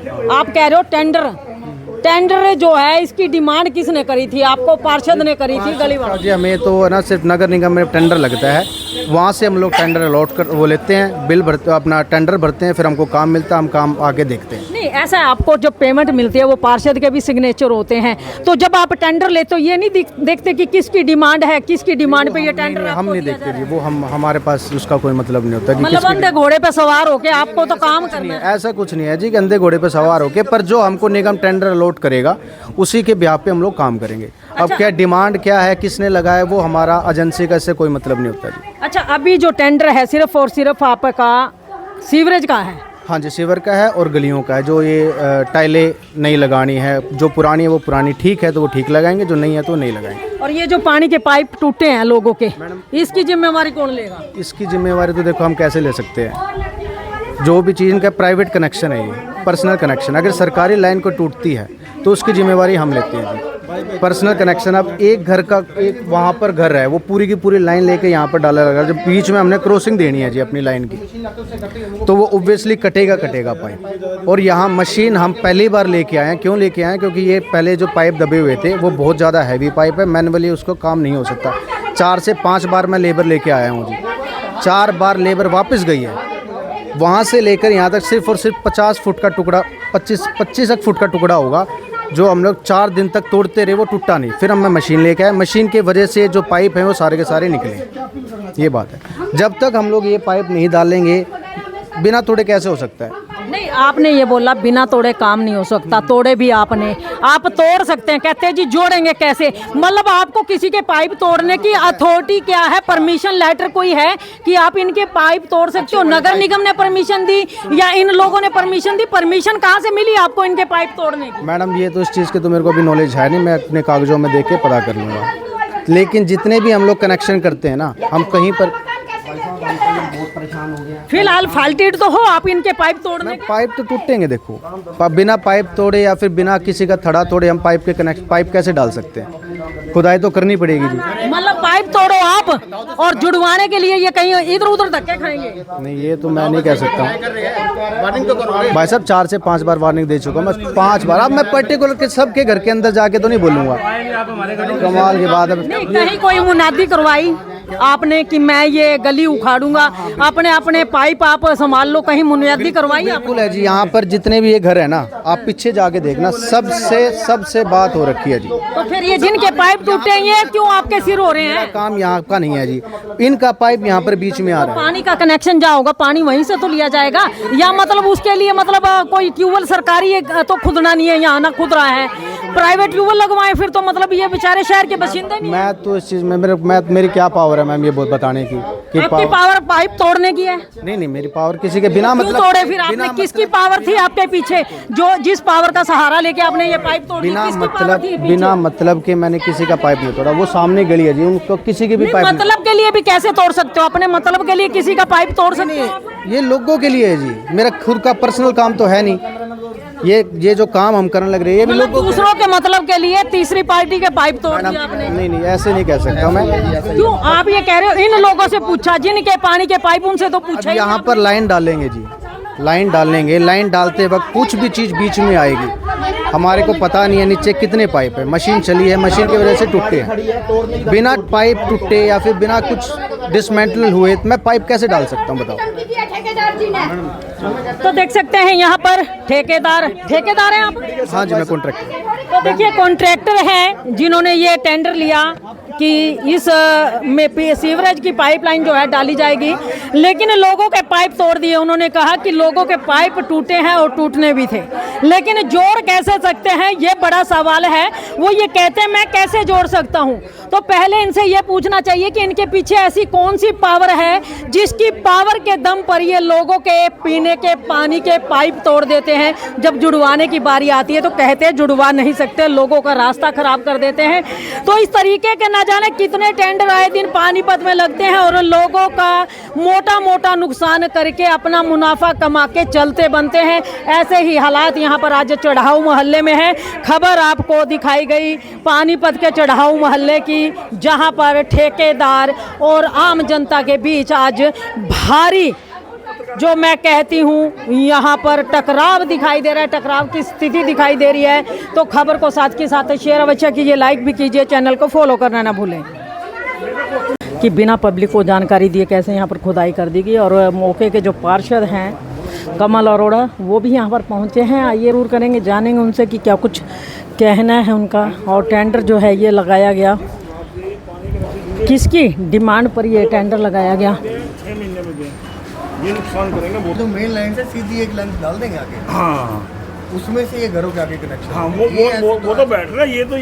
आप कह रहे हो टेंडर जो है इसकी डिमांड किसने करी थी? आपको पार्षद ने करी थी गली वालों? जी हमें तो है ना सिर्फ नगर निगम में टेंडर लगता है, वहाँ से हम लोग टेंडर अलॉट कर वो लेते हैं, बिल भरते अपना टेंडर भरते हैं, फिर हमको काम मिलता है, हम काम आगे देखते हैं। नहीं ऐसा है, आपको जब पेमेंट मिलती है वो पार्षद के भी सिग्नेचर होते हैं, तो जब आप टेंडर लेते हो ये नहीं देखते कि किसकी डिमांड है, किसकी डिमांड पे ये टेंडर? हम नहीं देखते जी, वो हमारे पास उसका कोई मतलब नहीं होता कि मतलब अंधे घोड़े पे सवार होके आपको तो काम करना है। ऐसा कुछ नहीं है जी कि अंधे घोड़े पे सवार होके, पर जो हमको निगम टेंडर अलॉट करेगा उसी के बिहाफ पे हम लोग काम करेंगे। अब क्या डिमांड क्या है, किसने लगाया, वो हमारा एजेंसी का इससे कोई मतलब नहीं होता जी। अच्छा, अभी जो टेंडर है सिर्फ और सिर्फ आपका सीवरेज का है? हाँ जी, सीवर का है और गलियों का है। जो ये टाइलें नहीं लगानी है, जो पुरानी है वो पुरानी ठीक है तो वो ठीक लगाएंगे, जो नहीं है तो नहीं लगाएंगे। और ये जो पानी के पाइप टूटे हैं लोगों के, इसकी जिम्मेवारी कौन लेगा? इसकी जिम्मेवारी तो देखो हम कैसे ले सकते हैं, जो भी चीज़ इनका प्राइवेट कनेक्शन है, ये पर्सनल कनेक्शन, अगर सरकारी लाइन को टूटती है तो उसकी जिम्मेवारी हम लेते हैं जी। पर्सनल कनेक्शन, अब एक घर का एक वहाँ पर घर है, वो पूरी की पूरी लाइन लेके यहाँ पर डाला लगा, जब बीच में हमने क्रॉसिंग देनी है जी अपनी लाइन की, तो वो ऑब्वियसली कटेगा पाइप। और यहाँ मशीन हम पहली बार लेके आए हैं। क्यों लेके आए हैं? क्योंकि ये पहले जो पाइप दबे हुए थे वो बहुत ज़्यादा हैवी पाइप है, मैनुअली उसको काम नहीं हो सकता। 4 से 5 बार मैं लेबर लेके आया हूँ जी, 4 बार लेबर वापस गई है। वहाँ से लेकर यहाँ तक सिर्फ और सिर्फ 50 फुट का टुकड़ा, 25 फुट का टुकड़ा होगा, जो हम लोग 4 दिन तक तोड़ते रहे, वो टूटा नहीं। फिर हम मशीन लेके आए, मशीन की वजह से जो पाइप हैं वो सारे के सारे निकले। ये बात है, जब तक हम लोग ये पाइप नहीं डालेंगे बिना तोड़े कैसे हो सकता है? नहीं, आपने ये बोला बिना तोड़े काम नहीं हो सकता, तोड़े भी आपने, आप तोड़ सकते हैं, कहते हैं जी जोड़ेंगे कैसे? मतलब आपको किसी के पाइप तोड़ने की अथॉरिटी क्या है? परमिशन लेटर कोई है कि आप इनके पाइप तोड़ सकते हो? नगर निगम ने परमिशन दी या इन लोगों ने परमिशन दी? परमिशन कहाँ से मिली आपको इनके पाइप तोड़ने की? मैडम ये तो इस चीज़ के तो मेरे को अभी नॉलेज है नहीं, मैं अपने कागजों में देख के पता कर लूँगा। लेकिन जितने भी हम लोग कनेक्शन करते हैं ना, हम कहीं पर फिलहाल फाल्टेड तो हो आप इनके पाइप तोड़ने के? पाइप तो टूटेंगे, देखो बिना पाइप तोड़े या फिर बिना किसी का थड़ा तोड़े हम पाइप कैसे डाल सकते हैं? खुदाई तो करनी पड़ेगी जी। मतलब पाइप तोड़ो आप और जुड़वाने के लिए ये कहीं इधर उधर धक्के खाएंगे? नहीं, ये तो मैं नहीं कह सकता हूँ भाई साहब, 4 से 5 बार वार्निंग दे चुका मैं, 5 बार। अब मैं पर्टिकुलर के सबके घर के अंदर जाके तो नहीं बोलूँगा, कमाल की बात है। नहीं, कहीं कोई मुनादी करवाई आपने कि मैं ये गली उखाड़ूंगा, अपने पाइप आप संभाल लो, कहीं मुनादी करवाई? बिल्कुल है जी, यहाँ पर जितने भी ये घर है ना, आप पीछे जाके देखना, सबसे बात हो रखी है जी। तो फिर ये जिनके पाइप टूटे ये क्यों आपके सिर हो रहे हैं? काम यहाँ का नहीं है जी, इनका पाइप यहाँ पर बीच में आ रहा है। पानी का कनेक्शन जहाँ होगा पानी वहीं से तो लिया जाएगा, या मतलब उसके लिए मतलब कोई ट्यूबवेल सरकारी तो खुदना नहीं है, यहाँ ना खुद रहा है, प्राइवेट ट्यूबवेल लगवाए फिर तो मतलब ये बेचारे शहर के बाशिंदे नहीं। मैं तो इस चीज में मेरी क्या पावर है मैम ये बहुत बताने की? आपकी पावर पाइप तोड़ने की है? नहीं, मेरी पावर किसी के बिना मतलब तोड़े फिर आपने? किसकी पावर थी आपके पीछे, जो जिस पावर का सहारा लेके आपने ये पाइप तोड़ी? बिना मतलब के मैंने किसी का पाइप नहीं तोड़ा, वो सामने गली है जी, उनको किसी की भी पाइप मतलब के लिए भी कैसे तोड़ सकते हो? अपने मतलब के लिए किसी का पाइप तोड़ सकते हो? ये लोगों के लिए है जी, मेरा खुद का पर्सनल काम तो है नहीं। ये जो काम हम करने लग रहे हैं ये भी लोगों दूसरों के मतलब के लिए तीसरी पार्टी के पाइप तोड़ दिया आपने? नहीं, ऐसे नहीं कह सकता मैं। क्यों आप ये कह रहे हो? इन लोगों से पूछा जिनके पानी के पाइप, उनसे तो पूछा। यहाँ पर लाइन डालेंगे जी, लाइन डालेंगे, लाइन डालते वक्त कुछ भी चीज़ बीच में आएगी, हमारे को पता नहीं है नीचे कितने पाइप है, मशीन चली है, मशीन की वजह से टूटे हैं। बिना पाइप टूटे या फिर बिना कुछ डिसमेंटल हुए मैं पाइप कैसे डाल सकता हूँ बताओ? तो देख सकते हैं यहाँ पर ठेकेदार हैं आप? हाँ जी, मैं कॉन्ट्रैक्टर। तो देखिए कॉन्ट्रैक्टर हैं जिन्होंने ये टेंडर लिया कि इस में सीवरेज की पाइपलाइन जो है डाली जाएगी, लेकिन लोगों के पाइप तोड़ दिए। उन्होंने कहा कि लोगों के पाइप टूटे हैं और टूटने भी थे, लेकिन जोड़ कैसे सकते हैं ये बड़ा सवाल है। वो ये कहते हैं मैं कैसे जोड़ सकता हूँ, तो पहले इनसे ये पूछना चाहिए कि इनके पीछे ऐसी कौन सी पावर है जिसकी पावर के दम पर ये लोगों के पीने के पानी के पाइप तोड़ देते हैं। जब जुड़वाने की बारी आती है तो कहते हैं जुड़वा नहीं सकते, लोगों का रास्ता खराब कर देते हैं। तो इस तरीके के न जाने कितने टेंडर आए दिन पानीपत में लगते हैं और लोगों का मोटा मोटा नुकसान करके अपना मुनाफा कमा के चलते बनते हैं। ऐसे ही हालात यहाँ पर आज चढ़ाऊ मोहल्ले में है। खबर आपको दिखाई गई पानीपत के चढ़ाऊ मोहल्ले की, जहाँ पर ठेकेदार और आम जनता के बीच आज भारी जो मैं कहती हूँ यहाँ पर टकराव दिखाई दे रहा है, टकराव की स्थिति दिखाई दे रही है। तो खबर को साथ के साथ शेयर अवश्य कीजिए, लाइक भी कीजिए, चैनल को फॉलो करना ना भूलें। कि बिना पब्लिक को जानकारी दिए कैसे यहाँ पर खुदाई कर दी गई। और मौके के जो पार्षद हैं कमल अरोड़ा वो भी यहाँ पर पहुँचे हैं। आइए जरूर करेंगे, जानेंगे उनसे कि क्या कुछ कहना है उनका। और टेंडर जो है ये लगाया गया, किसकी डिमांड पर ये टेंडर लगाया गया? 6 महीने में ये नुकसान करेंगे बहुत। तो मेन लाइन से सीधी एक लाइन डाल देंगे आगे, हाँ उसमें से ये घरों के आगे कनेक्शन। हाँ वो तो बैठ रहा है, ये तो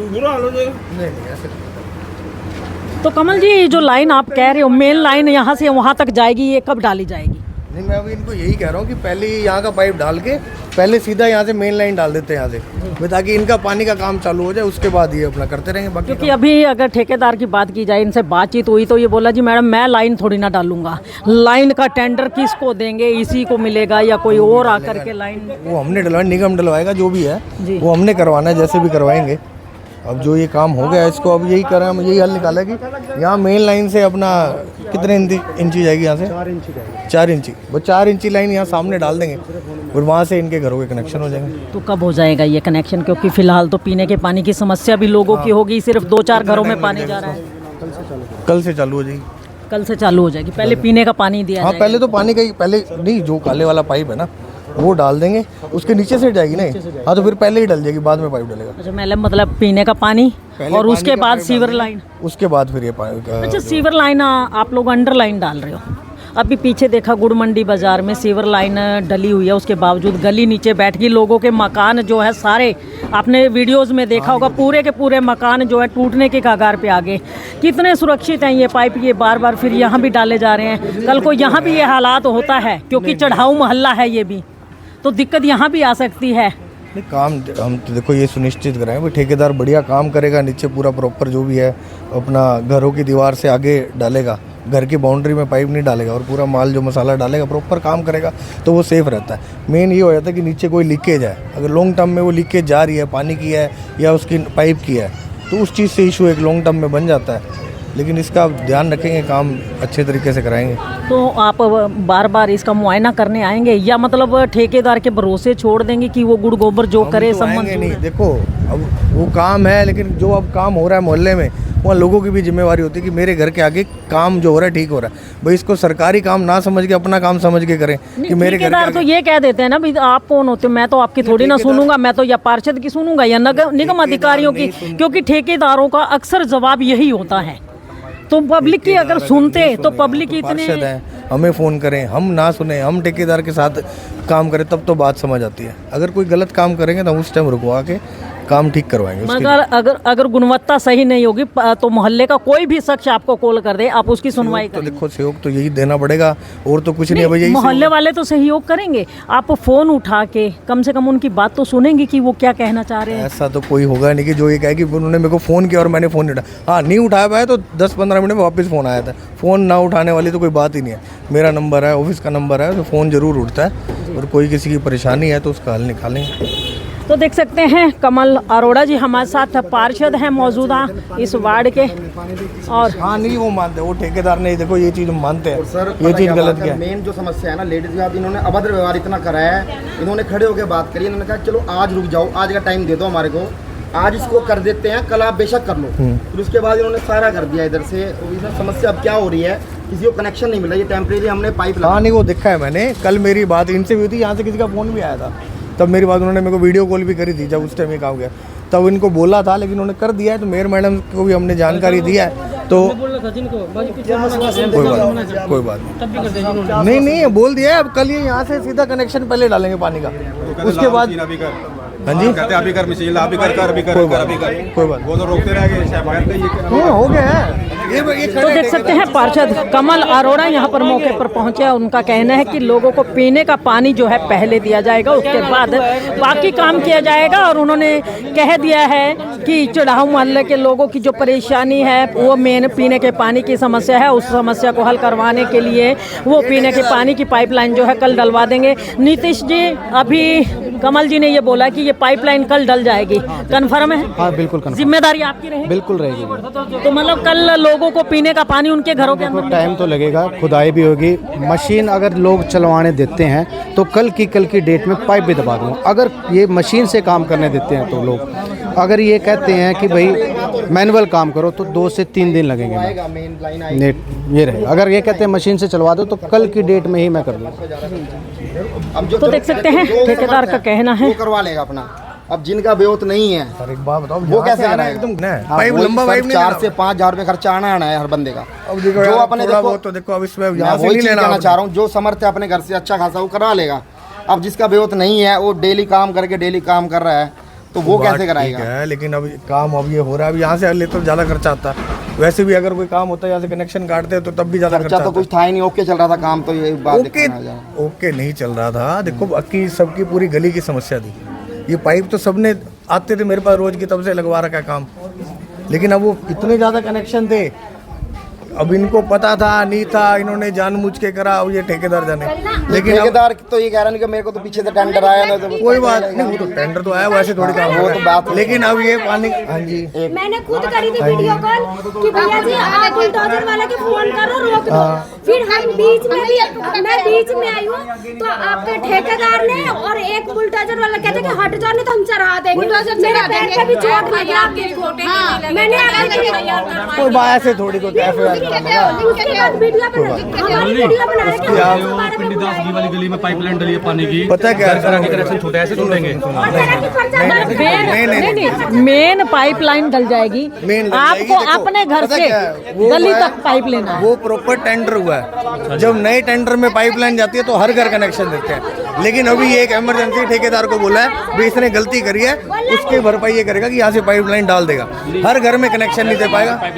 बुरा हाल हो जाएगा। नहीं ऐसे नहीं। तो कमल जी जो लाइन आप कह रहे हो मेन लाइन यहाँ से वहाँ तक जाएगी, ये कब डाली जाएगी? नहीं मैं अभी इनको यही कह रहा हूँ कि पहले यहाँ का पाइप डाल के पहले सीधा यहाँ से मेन लाइन डाल देते हैं यहाँ से, ताकि इनका पानी का काम चालू हो जाए, उसके बाद ये अपना करते रहेंगे बाकी। क्योंकि अभी अगर ठेकेदार की बात की जाए, इनसे बातचीत हुई तो ये बोला जी मैडम मैं लाइन थोड़ी ना डालूंगा, लाइन का टेंडर किसको देंगे, इसी को मिलेगा या कोई और आकर के लाइन? वो हमने डलवाया, निगम डलवाएगा जो भी है जी। वो हमने करवाना है, जैसे भी करवाएंगे। अब जो ये काम हो गया इसको अब यही करें, हम यही हल निकाला कि यहाँ मेन लाइन से अपना कितने इंची जाएगी यहाँ से? 4 इंची। वो 4 इंची लाइन यहाँ सामने डाल देंगे और वहाँ से इनके घरों के कनेक्शन हो जाएंगे। तो कब हो जाएगा ये कनेक्शन? क्योंकि फिलहाल तो पीने के पानी की समस्या भी लोगों की होगी, सिर्फ 2-4 घरों में पानी जा रहा है। कल से चालू हो जाएगी। कल से चालू हो जाएगी, पहले पीने का पानी दिया हाँ जाएगा। पहले तो पानी का ही, पहले नहीं जो काले वाला पाइप है ना वो डाल देंगे, उसके नीचे से जाएगी नहीं। हाँ तो फिर पहले ही डल जाएगी, बाद में पाइप डलेगा। अच्छा मतलब पीने का पानी और उसके बाद सीवर लाइन, उसके बाद फिर ये पाइप। अच्छा सीवर लाइन आप लोग अंडर लाइन डाल रहे हो। अभी पीछे देखा गुड़ मंडी बाजार में सीवर लाइन डली हुई है, उसके बावजूद गली नीचे बैठ गई, लोगों के मकान जो है सारे आपने वीडियोस में देखा होगा, पूरे के पूरे मकान जो है टूटने के कगार पे आ गए। कितने सुरक्षित हैं ये पाइप? ये बार बार फिर यहाँ भी डाले जा रहे हैं, कल को यहाँ भी ये हालात होता है क्योंकि चढ़ाऊ मोहल्ला है ये भी, तो दिक्कत यहाँ भी आ सकती है। नहीं काम हम तो देखो ये सुनिश्चित कराएं भाई, ठेकेदार बढ़िया काम करेगा, नीचे पूरा प्रॉपर जो भी है अपना घरों की दीवार से आगे डालेगा, घर की बाउंड्री में पाइप नहीं डालेगा और पूरा माल जो मसाला डालेगा प्रॉपर काम करेगा तो वो सेफ़ रहता है। मेन ये हो जाता है कि नीचे कोई लीकेज है, अगर लॉन्ग टर्म में वो लीकेज जा रही है, पानी की है या उसकी पाइप की है, तो उस चीज़ से इशू एक लॉन्ग टर्म में बन जाता है। लेकिन इसका ध्यान रखेंगे, काम अच्छे तरीके से कराएंगे। तो आप बार बार इसका मुआयना करने आएंगे या मतलब ठेकेदार के भरोसे छोड़ देंगे कि वो गुड़ गोबर जो करे हम तो संबंध? आएंगे नहीं, देखो अब वो काम है, लेकिन जो अब काम हो रहा है मोहल्ले में वहाँ लोगों की भी जिम्मेवारी होती है कि मेरे घर के आगे काम जो हो रहा है ठीक हो रहा है। भाई इसको सरकारी काम ना समझ के अपना काम समझ के करें कि मेरे घर के ठेकेदार तो ये कह देते हैं ना भाई आप कौन होते हो, मैं तो आपकी थोड़ी ना सुनूंगा, मैं तो या पार्षद की सुनूंगा या निगम अधिकारियों की, क्योंकि ठेकेदारों का अक्सर जवाब यही होता है। तो पब्लिक की अगर सुनते तो पब्लिक इतने पार्षद हैं, हमें फ़ोन करें, हम ना सुने, हम ठेकेदार के साथ काम करें तब तो बात समझ आती है। अगर कोई गलत काम करेंगे तो हम उस टाइम रुकवा के काम ठीक करवाएंगे। मगर अगर गुणवत्ता सही नहीं होगी तो मोहल्ले का कोई भी शख्स आपको कॉल कर दे, आप उसकी सुनवाई तो करें। देखो सहयोग तो यही देना पड़ेगा और तो कुछ नहीं है भैया। मोहल्ले वाले तो सहयोग करेंगे, आप फोन उठा के कम से कम उनकी बात तो सुनेंगे कि वो क्या कहना चाह रहे हैं। ऐसा तो कोई होगा नहीं कि जो ये कहे कि उन्होंने मेरे को फ़ोन किया और मैंने फ़ोन नहीं उठाया। हाँ नहीं उठाया पाया तो 10-15 मिनट में वापस फ़ोन आया था। फ़ोन ना उठाने वाली तो कोई बात ही नहीं है। मेरा नंबर है, ऑफिस का नंबर है, तो फ़ोन ज़रूर उठता है और कोई किसी की परेशानी है तो उसका हल निकालेंगे। तो देख सकते हैं कमल अरोड़ा जी हमारे साथ पार्षद हैं मौजूदा इस वार्ड के। और हाँ नहीं वो मानते, वो ठेकेदार नहीं, देखो ये चीज़ हम मानते हैं, सर ये चीज़ गलत क्या है। मेन जो समस्या है ना लेडीज के साथ, इन्होंने अभद्र व्यवहार इतना कराया है। इन्होंने खड़े होकर बात करी, इन्होंने कहा चलो आज रुक जाओ, आज का टाइम दे दो हमारे को, आज इसको कर देते हैं, कल आप बेशक कर लो। फिर उसके बाद इन्होंने सारा कर दिया इधर से। इधर समस्या अब क्या हो रही है, किसी को कनेक्शन नहीं मिला, ये टेम्परेरी हमने पाइप हाँ नहीं वो देखा है मैंने, कल मेरी बात इनसे भी हुई थी, यहाँ से किसी का फ़ोन भी आया था, तब मेरी बात उन्होंने मेरे को वीडियो कॉल भी करी थी जब उस टाइम ये काम गया, तब इनको बोला था, लेकिन उन्होंने कर दिया है। तो मेयर मैडम को भी हमने जानकारी दिया है, तो कोई बात नहीं, नहीं बोल दिया है। अब कल ये यहाँ से सीधा कनेक्शन पहले डालेंगे पानी का, उसके बाद हाँ जी कहते अभी कर मशीन ला, अभी कर अभी कर अभी कर, कोई बात वो तो रोकते रह गए। हो गया है। ये तो देख सकते हैं पार्षद कमल अरोड़ा यहाँ पर मौके पर पहुंचे। उनका कहना है कि लोगों को पीने का पानी जो है पहले दिया जाएगा, उसके बाद बाकी काम किया जाएगा। और उन्होंने कह दिया है कि चढ़ाऊ मोहल्ले के लोगों की जो परेशानी है वो मेन पीने के पानी की समस्या है, उस समस्या को हल करवाने के लिए वो पीने के पानी की पाइपलाइन जो है कल डलवा देंगे। नीतीश जी अभी कमल जी ने ये बोला कि ये पाइपलाइन कल डल जाएगी, कन्फर्म है? हाँ बिल्कुल कन्फर्म, जिम्मेदारी आपकी रहेगी? बिल्कुल रहेगी। तो मतलब कल लोगों लोगों को पीने का पानी उनके घरों के अंदर? टाइम तो लगेगा, खुदाई भी होगी। मशीन अगर लोग चलवाने देते हैं तो कल की डेट में पाइप भी दबा दूँगा। अगर ये मशीन से काम करने देते हैं तो लोग, अगर ये कहते हैं कि भाई मैनुअल काम करो तो 2 से 3 दिन लगेंगे मेन लाइन आएगी। नेट ये रहेगा। अगर ये कहते हैं मशीन से चलवा दो तो कल की डेट में ही मैं कर दूँगा। अब जो तो देख सकते हैं जो ठेकेदार समर्थ का कहना है। वो करवा लेगा अपना। अब जिनका बेवत नहीं है सर एक बात बताओ, वो कैसे आना है एकदम हाँ, पाइप वही लंबा सर, पाइप नहीं 4 से 5 हजार रुपये खर्चा आना है हर बंदे का। अब देखो जो यार, अपने थोड़ा देखो बहुत तो देखो, अब इसमें मैं यहाँ से वही नहीं चीज लेना कहना आपने। चाह रहा हूँ, जो समर्थ है अपने घर से अच्छा खासा वो करवा लेगा। अब जिसका बेवत नहीं है वो डेली काम करके डेली काम कर रहा है तो वो बात कैसे ठीक कराएगा? है, लेकिन अब काम अब ये हो रहा है, अब यहाँ से ले तो ज़्यादा खर्चा आता है। वैसे भी अगर कोई काम होता है यहाँ से कनेक्शन काटते हैं तो तब भी ज़्यादा खर्चा खर्चा तो आता कुछ था ही नहीं, ओके चल रहा था काम। तो ये बात है। ओके देखना आ जाए। ओके नहीं चल रहा था। देखो अक्की सबकी पूरी गली की समस्या थी। ये पाइप तो सबने आते थे मेरे पास रोज की, तब से लगवा रखा है काम। लेकिन अब वो इतने ज़्यादा कनेक्शन थे, अब इनको पता था नहीं था, इन्होंने जानबूझ के करा, अब ये ठेकेदार जाने। लेकिन अब ठेकेदार तो ये कह रहा है कि मेरे को तो पीछे से टेंडर आया ना तो कोई बात नहीं, वो तो टेंडर तो आया, वैसे थोड़ी काम वो हो तो रहा बात है। लेकिन अब ये पानी, हाँ जी मैंने खुद करी थी वीडियो कॉल कि भैया जी आप बुलडोजर वाले के फोन करो रोक दो। फिर हम बीच में भी मैं बीच में आई हूँ तो आपके ठेकेदार ने और एक बुलडोजर वाला कहते कि हट जाओ नहीं तो हम चढ़ा देंगे। मेरे पैर पे भी चोट लगी आपके छोटे मैंने कोई बात ऐसे थोड़ी को उसके बाद वीडियो बना हमारी वीडियो बना के पिंडीदास जी वाली गली में पाइपलाइन डली है पानी की। पता है क्या है? तरह के कनेक्शन छोटे ऐसे तोड़ेंगे। नहीं, मेन पाइपलाइन डल जाएगी। मेन डल आपको जाएगी। देखो, अपने घर पता से क्या है? वो गली है- तक पाइप लेना है। वो प्रॉपर टेंडर हुआ है। जब नए टेंडर में पाइपलाइन जाती है तो हर घर कनेक्शन देते हैं। लेकिन अभी एक इमरजेंसी ठेकेदार को बोला है भी इसने गलती करी है, उसकी भरपाई ये करेगा कि यहाँ से पाइपलाइन डाल देगा। हर घर में कनेक्शन नहीं दे पाएगा।